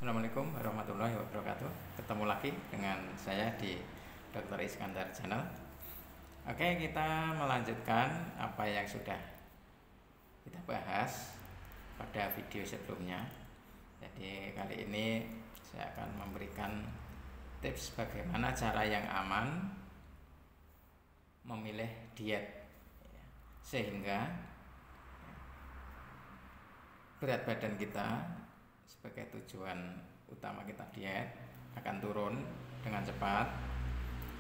Assalamualaikum warahmatullahi wabarakatuh. Ketemu lagi dengan saya di Dr. Iskandar Channel. Oke, kita melanjutkan apa yang sudah kita bahas pada video sebelumnya. Jadi kali ini saya akan memberikan tips bagaimana cara yang aman memilih diet sehingga berat badan kita sebagai tujuan utama kita diet akan turun dengan cepat,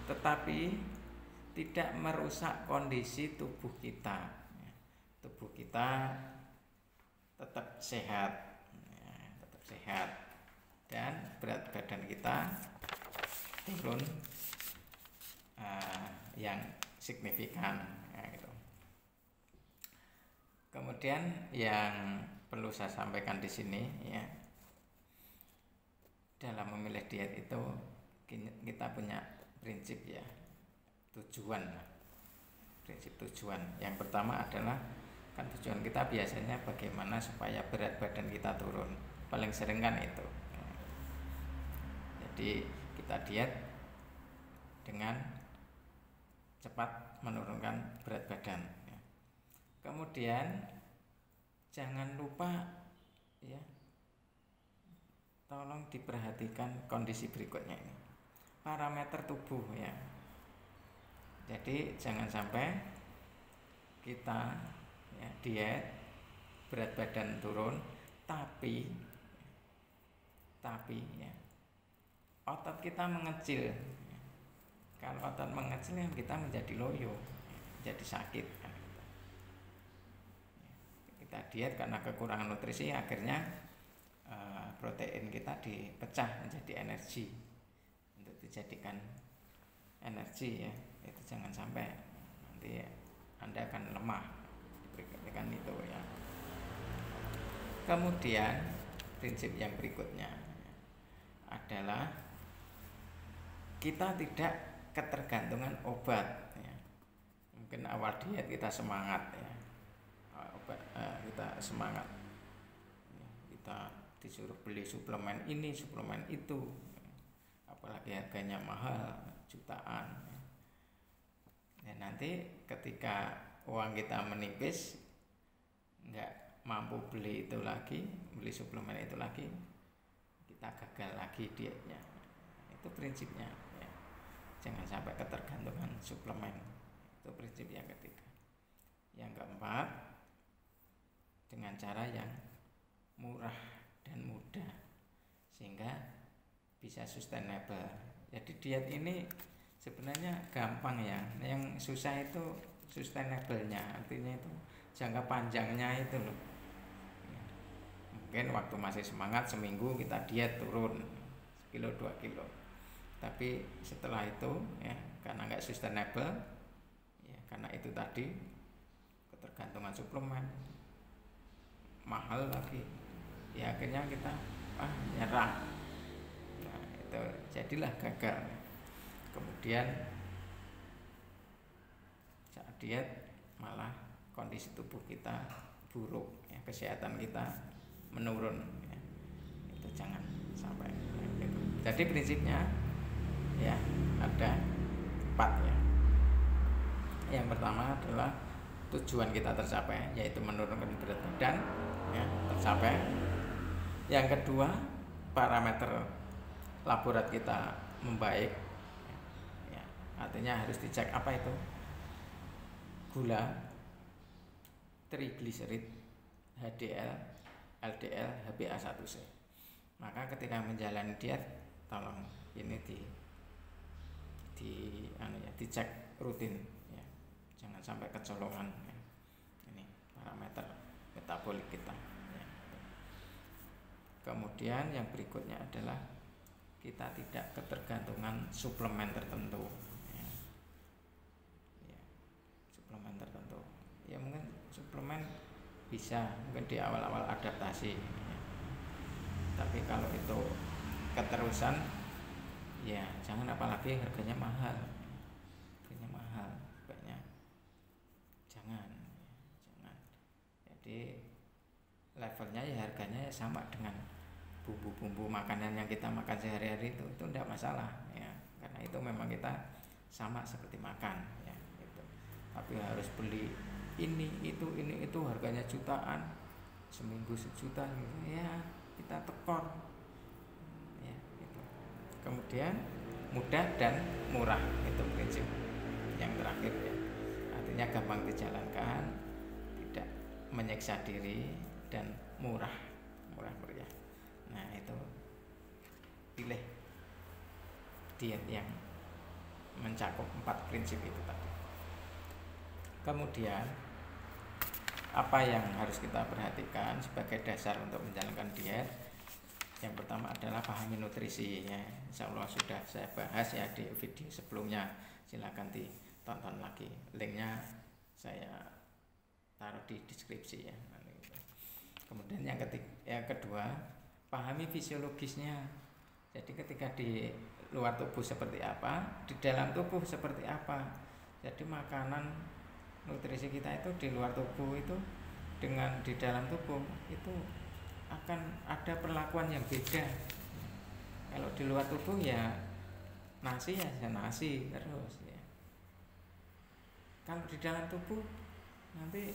tetapi tidak merusak kondisi tubuh kita. Tubuh kita tetap sehat, dan berat badan kita turun yang signifikan. Gitu. Kemudian yang perlu saya sampaikan di sini, ya, dalam memilih diet itu kita punya prinsip, ya, prinsip tujuan. Yang pertama adalah kan tujuan kita biasanya bagaimana supaya berat badan kita turun, paling sering kan itu. Jadi kita diet dengan cepat menurunkan berat badan. Kemudian jangan lupa, ya, tolong diperhatikan kondisi berikutnya ini, parameter tubuh, ya. Jadi jangan sampai kita, ya, diet berat badan turun tapi ya, otot kita mengecil. Kalau otot mengecil kita menjadi loyo, jadi sakit. Kita diet karena kekurangan nutrisi, akhirnya protein kita dipecah menjadi energi untuk dijadikan energi, ya. Itu jangan sampai nanti Anda akan lemah kan itu, ya. Kemudian prinsip yang berikutnya adalah kita tidak ketergantungan obat, ya. Mungkin awal diet kita semangat, ya, kita semangat, kita disuruh beli suplemen ini, suplemen itu, apalagi harganya mahal, jutaan. Dan nanti ketika uang kita menipis, nggak mampu beli itu lagi, beli suplemen itu lagi, kita gagal lagi dietnya. Itu prinsipnya, ya. Jangan sampai ketergantungan suplemen. Itu prinsip yang ketiga. Yang keempat, dengan cara yang murah dan mudah sehingga bisa sustainable. Jadi diet ini sebenarnya gampang, ya. Yang susah itu sustainable-nya, artinya itu jangka panjangnya itu loh. Mungkin waktu masih semangat seminggu kita diet turun 1 kilo 2 kilo, tapi setelah itu, ya, karena nggak sustainable, ya, karena itu tadi ketergantungan suplemen, mahal lagi, ya, akhirnya kita nyerah. Nah, itu jadilah gagal. Kemudian saat diet malah kondisi tubuh kita buruk, ya, kesehatan kita menurun, ya. Itu jangan sampai, ya, gitu. Jadi prinsipnya, ya, ada 4, ya. Yang pertama adalah tujuan kita tercapai, yaitu menurunkan berat badan, ya, tercapai. Yang kedua, parameter laborat kita membaik, ya, artinya harus dicek apa itu gula, trigliserid, HDL, LDL, HbA1c. Maka ketika menjalani diet, tolong ini dicek rutin, ya. Jangan sampai kecolongan, ya. Ini parameter metabolik kita, ya. Kemudian yang berikutnya adalah kita tidak ketergantungan suplemen tertentu, ya. Ya, suplemen tertentu, ya, mungkin suplemen bisa mungkin di awal-awal adaptasi, ya. Tapi kalau itu keterusan, ya jangan, apalagi harganya mahal, sebaiknya jangan. Jadi levelnya, ya, harganya sama dengan bumbu-bumbu makanan yang kita makan sehari-hari itu tidak masalah ya, karena itu memang kita sama seperti makan ya gitu. Tapi harus beli ini itu harganya jutaan, seminggu sejuta gitu ya, kita tekor ya gitu. Kemudian mudah dan murah, itu prinsip yang terakhir ya, artinya gampang dijalankan, tidak menyiksa diri, dan murah meriah. Nah itu pilih diet yang mencakup 4 prinsip itu tadi. Kemudian apa yang harus kita perhatikan sebagai dasar untuk menjalankan diet? Yang pertama adalah pahami nutrisi ya. Insya Allah sudah saya bahas ya di video sebelumnya, silakan ditonton lagi, linknya saya taruh di deskripsi ya. Kemudian yang kedua, pahami fisiologisnya. Jadi ketika di luar tubuh seperti apa, di dalam tubuh seperti apa. Jadi makanan nutrisi kita itu di luar tubuh itu dengan di dalam tubuh itu akan ada perlakuan yang beda. Kalau di luar tubuh ya nasi ya nasi terus ya. Kalau di dalam tubuh nanti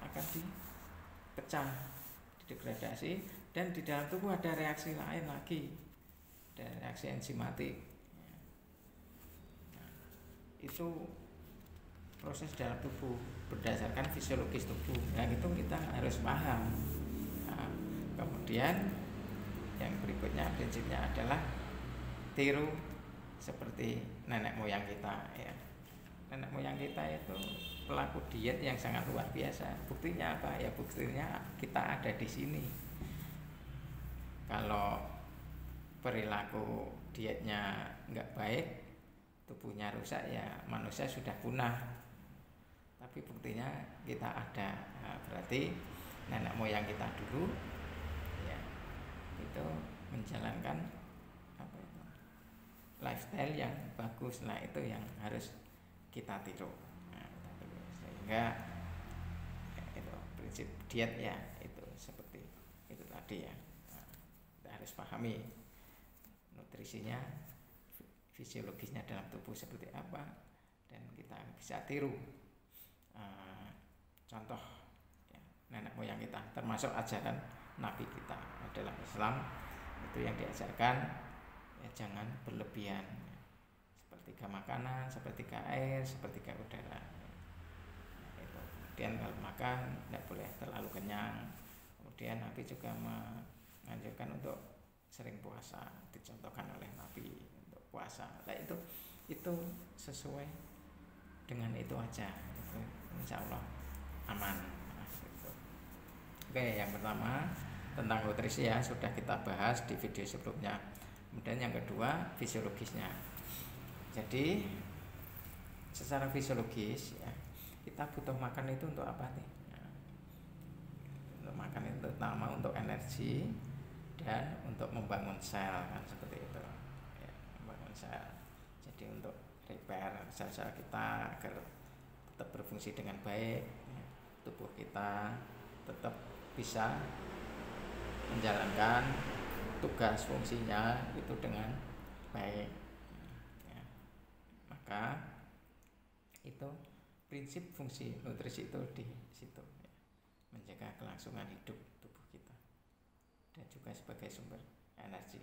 akan dipecah, degradasi, dan di dalam tubuh ada reaksi lain lagi, ada reaksi enzimatik. Nah, itu proses dalam tubuh berdasarkan fisiologis tubuh. Nah itu kita harus paham. Nah, kemudian yang berikutnya prinsipnya adalah tiru seperti nenek moyang kita ya. Nenek moyang kita itu pelaku diet yang sangat luar biasa. Buktinya apa? Ya buktinya kita ada di sini. Kalau perilaku dietnya nggak baik, tubuhnya rusak, ya manusia sudah punah. Tapi buktinya kita ada. Nah, berarti nenek moyang kita dulu ya itu menjalankan apa itu, lifestyle yang bagus. Nah itu yang harus kita tiru. Nah, sehingga ya, itu prinsip diet ya itu seperti itu tadi ya. Nah, kita harus pahami nutrisinya, fisiologisnya dalam tubuh seperti apa, dan kita bisa tiru contoh ya, nenek moyang kita, termasuk ajaran Nabi kita dalam Islam itu yang diajarkan ya jangan berlebihan, sepertiga makanan, sepertiga air, sepertiga udara. Nah, itu. Kemudian kalau makan tidak boleh terlalu kenyang. Kemudian Nabi juga menganjurkan untuk sering puasa, dicontohkan oleh Nabi untuk puasa. Nah itu sesuai dengan itu aja, itu insya Allah aman. Nah, gitu. Oke, yang pertama tentang nutrisi ya sudah kita bahas di video sebelumnya. Kemudian yang kedua fisiologisnya. Jadi secara fisiologis ya kita butuh makan itu untuk apa nih? Ya, untuk makan itu terutama untuk energi dan untuk membangun sel kan seperti itu. Ya, membangun sel. Jadi untuk repair sel-sel kita agar tetap berfungsi dengan baik, ya, tubuh kita tetap bisa menjalankan tugas fungsinya itu dengan baik ya. Maka itu prinsip fungsi nutrisi itu di situ ya. Menjaga kelangsungan hidup tubuh kita dan juga sebagai sumber energi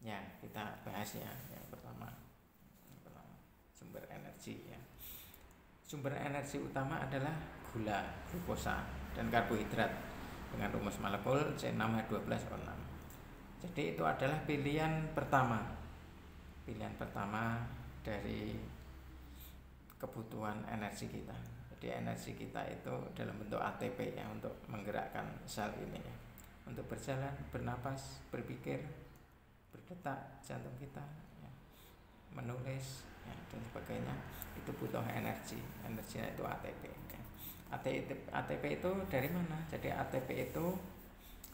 ya. Kita bahas ya yang pertama sumber energi ya. Sumber energi utama adalah gula, glukosa, dan karbohidrat dengan rumus molekul C6H12O6. Jadi itu adalah pilihan pertama dari kebutuhan energi kita. Jadi energi kita itu dalam bentuk ATP ya, untuk menggerakkan sel ini ya, untuk berjalan, bernapas, berpikir, berdetak jantung kita ya, menulis ya, dan sebagainya. Itu butuh energi. Energinya itu ATP ya. ATP itu dari mana? Jadi ATP itu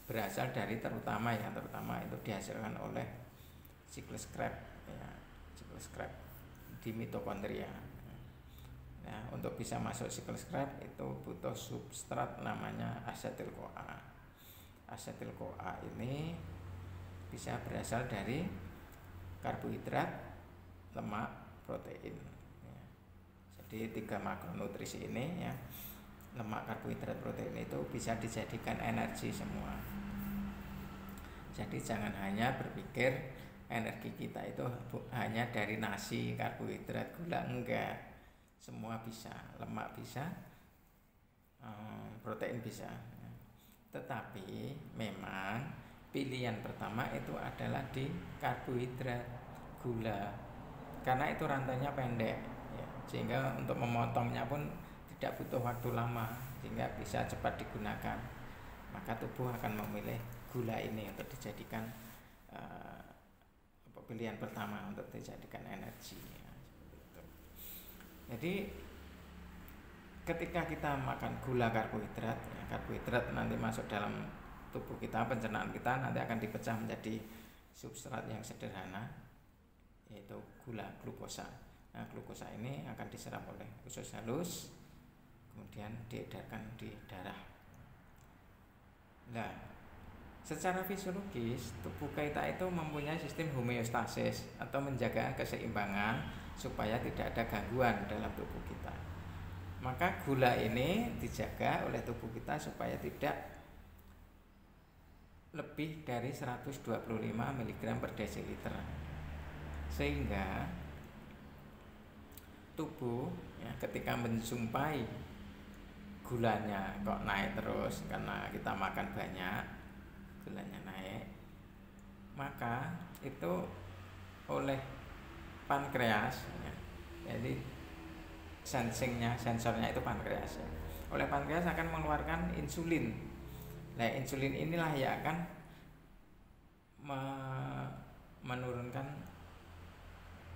berasal dari terutama itu dihasilkan oleh siklus Krebs ya, siklus Krebs di mitokondria. Nah, untuk bisa masuk siklus Krebs itu butuh substrat namanya asetil-CoA. Asetil-CoA ini bisa berasal dari karbohidrat, lemak, protein. Ya. Jadi 3 makronutrisi ini ya, lemak, karbohidrat, protein itu bisa dijadikan energi semua. Jadi jangan hanya berpikir energi kita itu hanya dari nasi, karbohidrat, gula, enggak. Semua bisa, lemak bisa, protein bisa. Tetapi memang pilihan pertama itu adalah di karbohidrat, gula, karena itu rantainya pendek ya, sehingga untuk memotongnya pun tidak butuh waktu lama, sehingga bisa cepat digunakan. Maka tubuh akan memilih gula ini untuk dijadikan pilihan pertama untuk dijadikan energi ya, seperti itu. Jadi ketika kita makan gula, karbohidrat ya, karbohidrat nanti masuk dalam tubuh kita, pencernaan kita nanti akan dipecah menjadi substrat yang sederhana, yaitu gula, glukosa. Nah, glukosa ini akan diserap oleh usus halus, kemudian diedarkan di darah. Nah, secara fisiologis tubuh kita itu mempunyai sistem homeostasis atau menjaga keseimbangan supaya tidak ada gangguan dalam tubuh kita. Maka gula ini dijaga oleh tubuh kita supaya tidak lebih dari 125 mg per desiliter, sehingga tubuh ya, ketika menjumpai gulanya kok naik terus karena kita makan banyak, gulanya naik, maka itu oleh pankreas ya, jadi sensornya itu pankreas ya. Oleh pankreas akan mengeluarkan insulin. Nah, insulin inilah yang akan menurunkan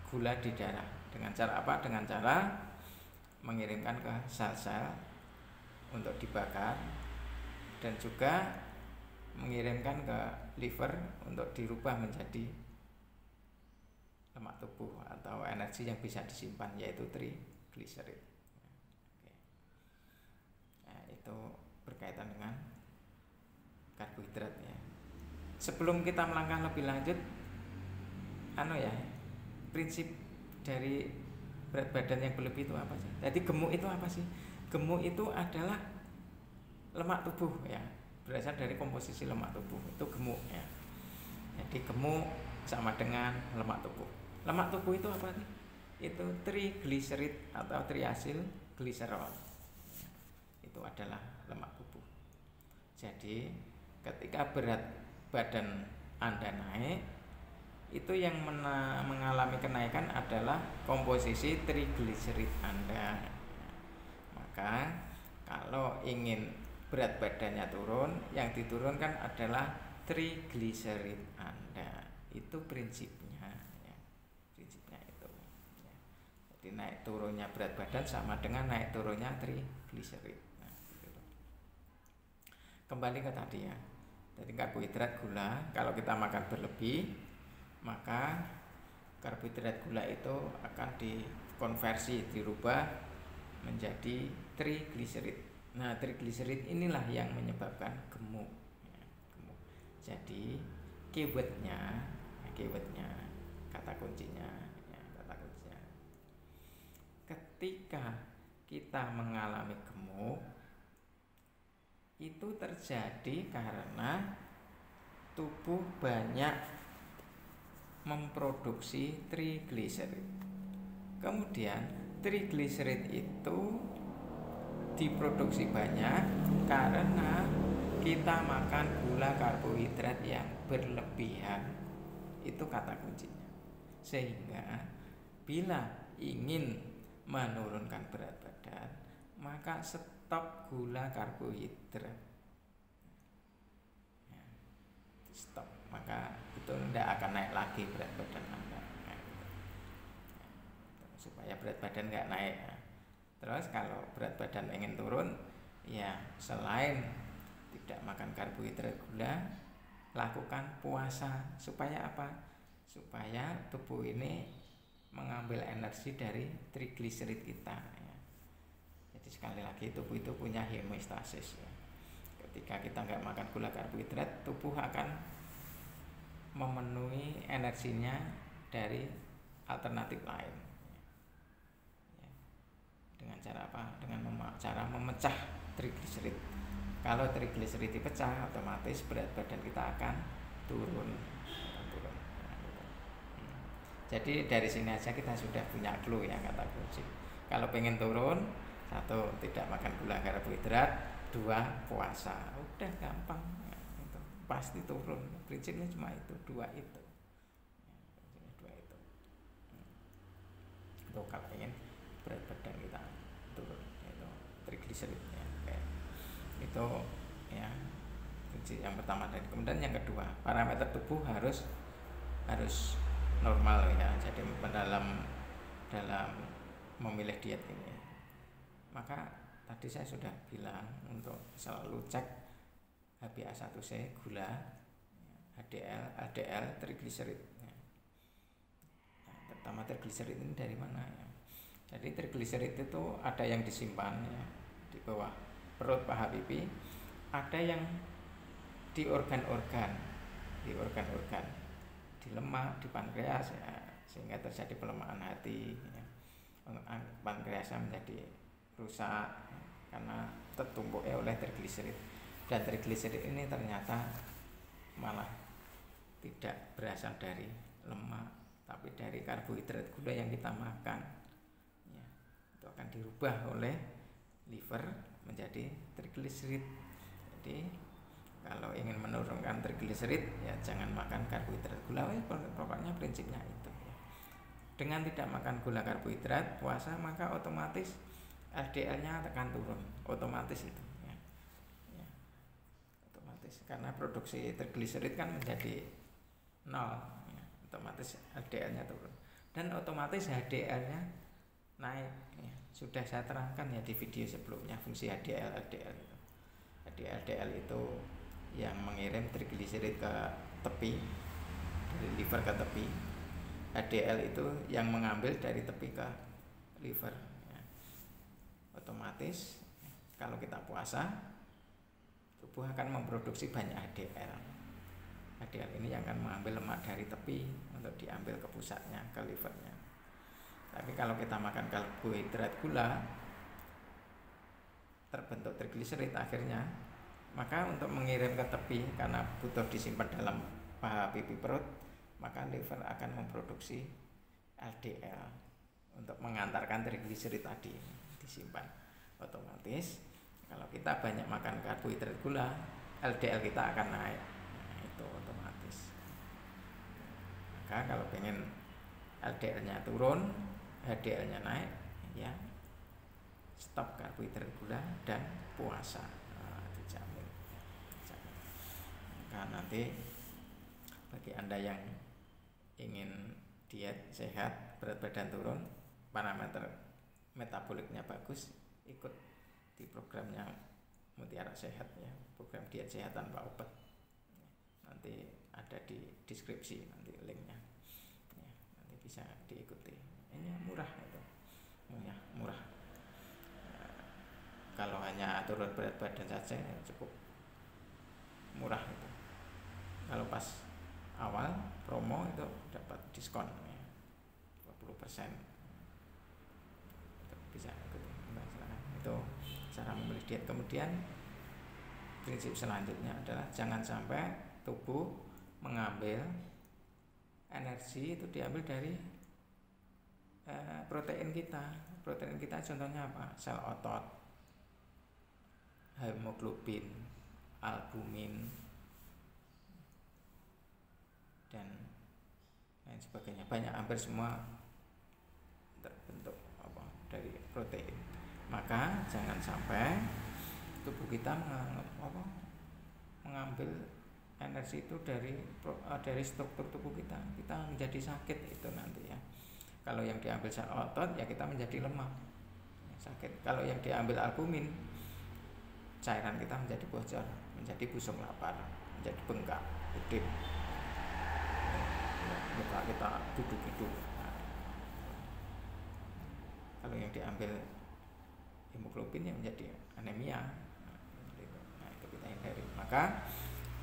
gula di darah. Dengan cara apa? Dengan cara mengirimkan ke sel-sel untuk dibakar, dan juga mengirimkan ke liver untuk dirubah menjadi lemak tubuh atau energi yang bisa disimpan, yaitu trigliserid. Nah, itu berkaitan dengan karbohidrat ya. Sebelum kita melangkah lebih lanjut, prinsip dari berat badan yang berlebih itu apa sih? Jadi gemuk itu apa sih? Gemuk itu adalah lemak tubuh ya, berasal dari komposisi lemak tubuh, itu gemuk ya. Jadi gemuk sama dengan lemak tubuh. Lemak tubuh itu apa sih? Itu trigliserid atau triasil gliserol. Itu adalah lemak tubuh. Jadi ketika berat badan Anda naik, itu yang mengalami kenaikan adalah komposisi trigliserid Anda. Maka kalau ingin berat badannya turun, yang diturunkan adalah trigliserid Anda. Itu prinsipnya ya. Prinsipnya itu ya. Jadi naik turunnya berat badan sama dengan naik turunnya trigliserid. Nah, gitu. Kembali ke tadi ya. Jadi karbohidrat, gula, kalau kita makan berlebih, maka karbohidrat gula itu akan dikonversi, dirubah menjadi trigliserid. Nah, trigliserid inilah yang menyebabkan gemuk ya, gemuk. Jadi keywordnya kata kuncinya ketika kita mengalami gemuk itu terjadi karena tubuh banyak memproduksi trigliserid. Kemudian trigliserid itu diproduksi banyak karena kita makan gula, karbohidrat yang berlebihan. Itu kata kuncinya. Sehingga bila ingin menurunkan berat badan, maka stop gula, karbohidrat ya, stop, maka itu tidak akan naik lagi berat badan Anda ya, supaya berat badan nggak naik ya. Terus kalau berat badan ingin turun, ya selain tidak makan karbohidrat, gula, lakukan puasa. Supaya apa? Supaya tubuh ini mengambil energi dari trigliserid kita ya. Jadi sekali lagi tubuh itu punya homeostasis ya. Ketika kita nggak makan gula, karbohidrat, tubuh akan memenuhi energinya dari alternatif lain. Ya. Dengan cara apa? Dengan cara memecah trigliserid. Kalau trigliserid dipecah, otomatis berat badan kita akan turun. Jadi dari sini aja kita sudah punya clue ya, kata kunci. Kalau pengen turun, satu, tidak makan gula karbohidrat, dua, puasa. Udah gampang ya, itu pasti turun. Prinsipnya cuma itu, dua itu. Itu kalau ingin berat badan kita turun, itu trigliserid ya. Itu ya kunci yang pertama tadi. Kemudian yang kedua, parameter tubuh harus normal ya. Jadi dalam memilih diet ini, maka tadi saya sudah bilang untuk selalu cek HbA1c, gula, HDL, LDL, trigliserid. Nah, pertama trigliserid ini dari mana ya? Jadi trigliserid itu ada yang disimpan ya, di bawah perut paha pipi, ada yang di organ-organ, di lemak, di pankreas ya, sehingga terjadi pelemahan hati ya. Pankreasnya menjadi rusak ya, karena tertumpuknya oleh trigliserid. Dan trigliserid ini ternyata malah tidak berasal dari lemak, tapi dari karbohidrat, gula yang kita makan ya. Itu akan dirubah oleh liver menjadi trigliserid. Jadi kalau ingin menurunkan trigliserid ya jangan makan karbohidrat, gula, pokoknya prinsipnya itu ya. Dengan tidak makan gula karbohidrat, puasa, maka otomatis LDL-nya akan turun, otomatis itu ya. Ya, otomatis karena produksi trigliserid kan menjadi nol ya, otomatis LDL-nya turun dan otomatis HDL-nya naik ya. Sudah saya terangkan ya di video sebelumnya fungsi HDL, LDL itu. HDL itu yang mengirim trigliserid ke tepi, dari liver ke tepi. HDL itu yang mengambil dari tepi ke liver ya. Otomatis kalau kita puasa, tubuh akan memproduksi banyak HDL. HDL ini yang akan mengambil lemak dari tepi untuk diambil ke pusatnya, ke livernya. Tapi kalau kita makan karbohidrat, gula, terbentuk trigliserid akhirnya, maka untuk mengirim ke tepi karena butuh disimpan dalam paha pipi perut, maka liver akan memproduksi LDL untuk mengantarkan trigliserid tadi disimpan. Otomatis kalau kita banyak makan karbohidrat, gula, LDL kita akan naik. Nah, itu otomatis. Maka kalau pengen LDL-nya turun, HDL-nya naik, ya stop karbohidrat, gula, dan puasa. Dijamin. Maka nanti bagi Anda yang ingin diet sehat, berat badan turun, parameter metaboliknya bagus, ikut di programnya Mutiara Sehat ya, program diet sehat tanpa obat. Nanti ada di deskripsi nanti linknya ya, nanti bisa diikuti. Ini murah itu ya, murah. Kalau hanya turun berat badan saja ya cukup murah itu. Kalau pas awal promo itu dapat diskon ya, 20%. Itu bisa ikuti. Itu cara memilih diet. Kemudian prinsip selanjutnya adalah jangan sampai tubuh mengambil energi itu diambil dari protein kita. Protein kita contohnya apa? Sel otot, hemoglobin, albumin, dan lain sebagainya. Banyak, hampir semua terbentuk dari protein. Maka jangan sampai tubuh kita mengambil energi itu dari struktur tubuh kita menjadi sakit itu nanti ya. Kalau yang diambil sel otot ya kita menjadi lemah, sakit. Kalau yang diambil albumin, cairan kita menjadi bocor, menjadi busung lapar, menjadi bengkak, putih, muka kita duduk-duduk. Kalau yang diambil hemoglobin yang menjadi anemia, nah itu kita hindari. Maka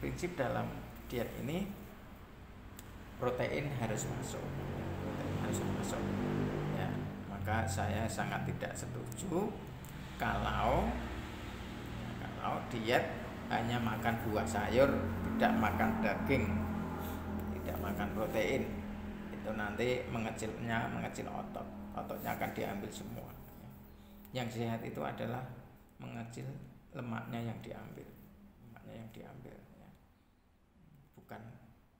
prinsip dalam diet ini protein harus masuk, protein harus masuk ya. Maka saya sangat tidak setuju kalau diet hanya makan buah sayur, tidak makan daging, tidak makan protein. Itu nanti mengecil ototnya akan diambil semua. Yang sehat itu adalah mengecil lemaknya yang diambil ya. Bukan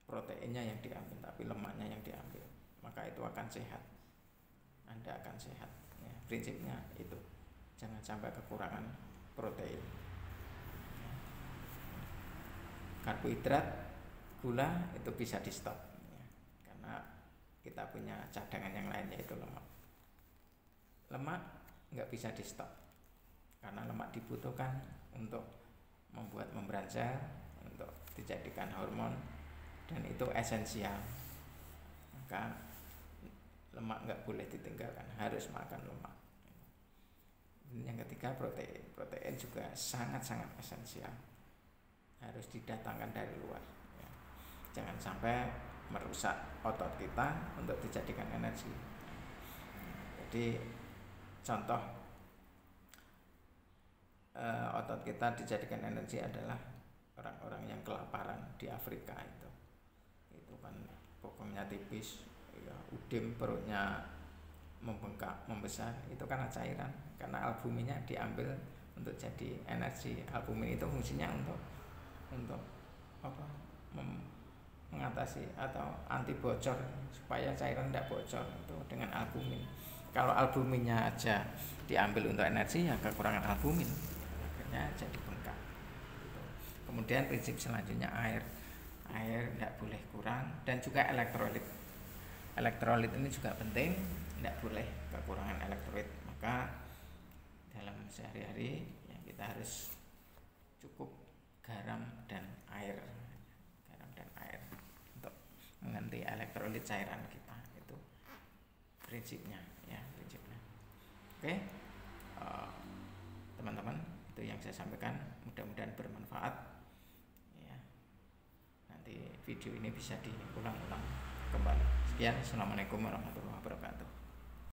proteinnya yang diambil, tapi lemaknya yang diambil. Maka itu akan sehat, Anda akan sehat ya. Prinsipnya itu, jangan sampai kekurangan protein. Karbohidrat, gula itu bisa di stop ya, karena kita punya cadangan yang lain yaitu lemak. Lemak nggak bisa di stop karena lemak dibutuhkan untuk membuat membran sel, untuk dijadikan hormon, dan itu esensial. Maka lemak nggak boleh ditinggalkan, harus makan lemak. Yang ketiga protein juga sangat-sangat esensial, harus didatangkan dari luar ya. Jangan sampai merusak otot kita untuk dijadikan energi. Jadi contoh otot kita dijadikan energi adalah orang-orang yang kelaparan di Afrika. Itu kan bokongnya tipis ya, udim, perutnya membengkak, membesar, itu karena cairan, karena albuminnya diambil untuk jadi energi. Albumin itu fungsinya untuk apa, mengatasi atau anti bocor, supaya cairan tidak bocor, itu dengan albumin. Kalau albuminnya aja diambil untuk energi, ya kekurangan albumin, akhirnya jadi bengkak. Kemudian prinsip selanjutnya air tidak boleh kurang, dan juga elektrolit ini juga penting, tidak boleh kekurangan elektrolit. Maka dalam sehari-hari ya, kita harus cukup garam dan air untuk mengganti elektrolit cairan kita. Itu prinsipnya ya, oke. Teman-teman, itu yang saya sampaikan, mudah-mudahan bermanfaat ya. Nanti video ini bisa diulang-ulang kembali. Sekian, assalamualaikum warahmatullahi wabarakatuh.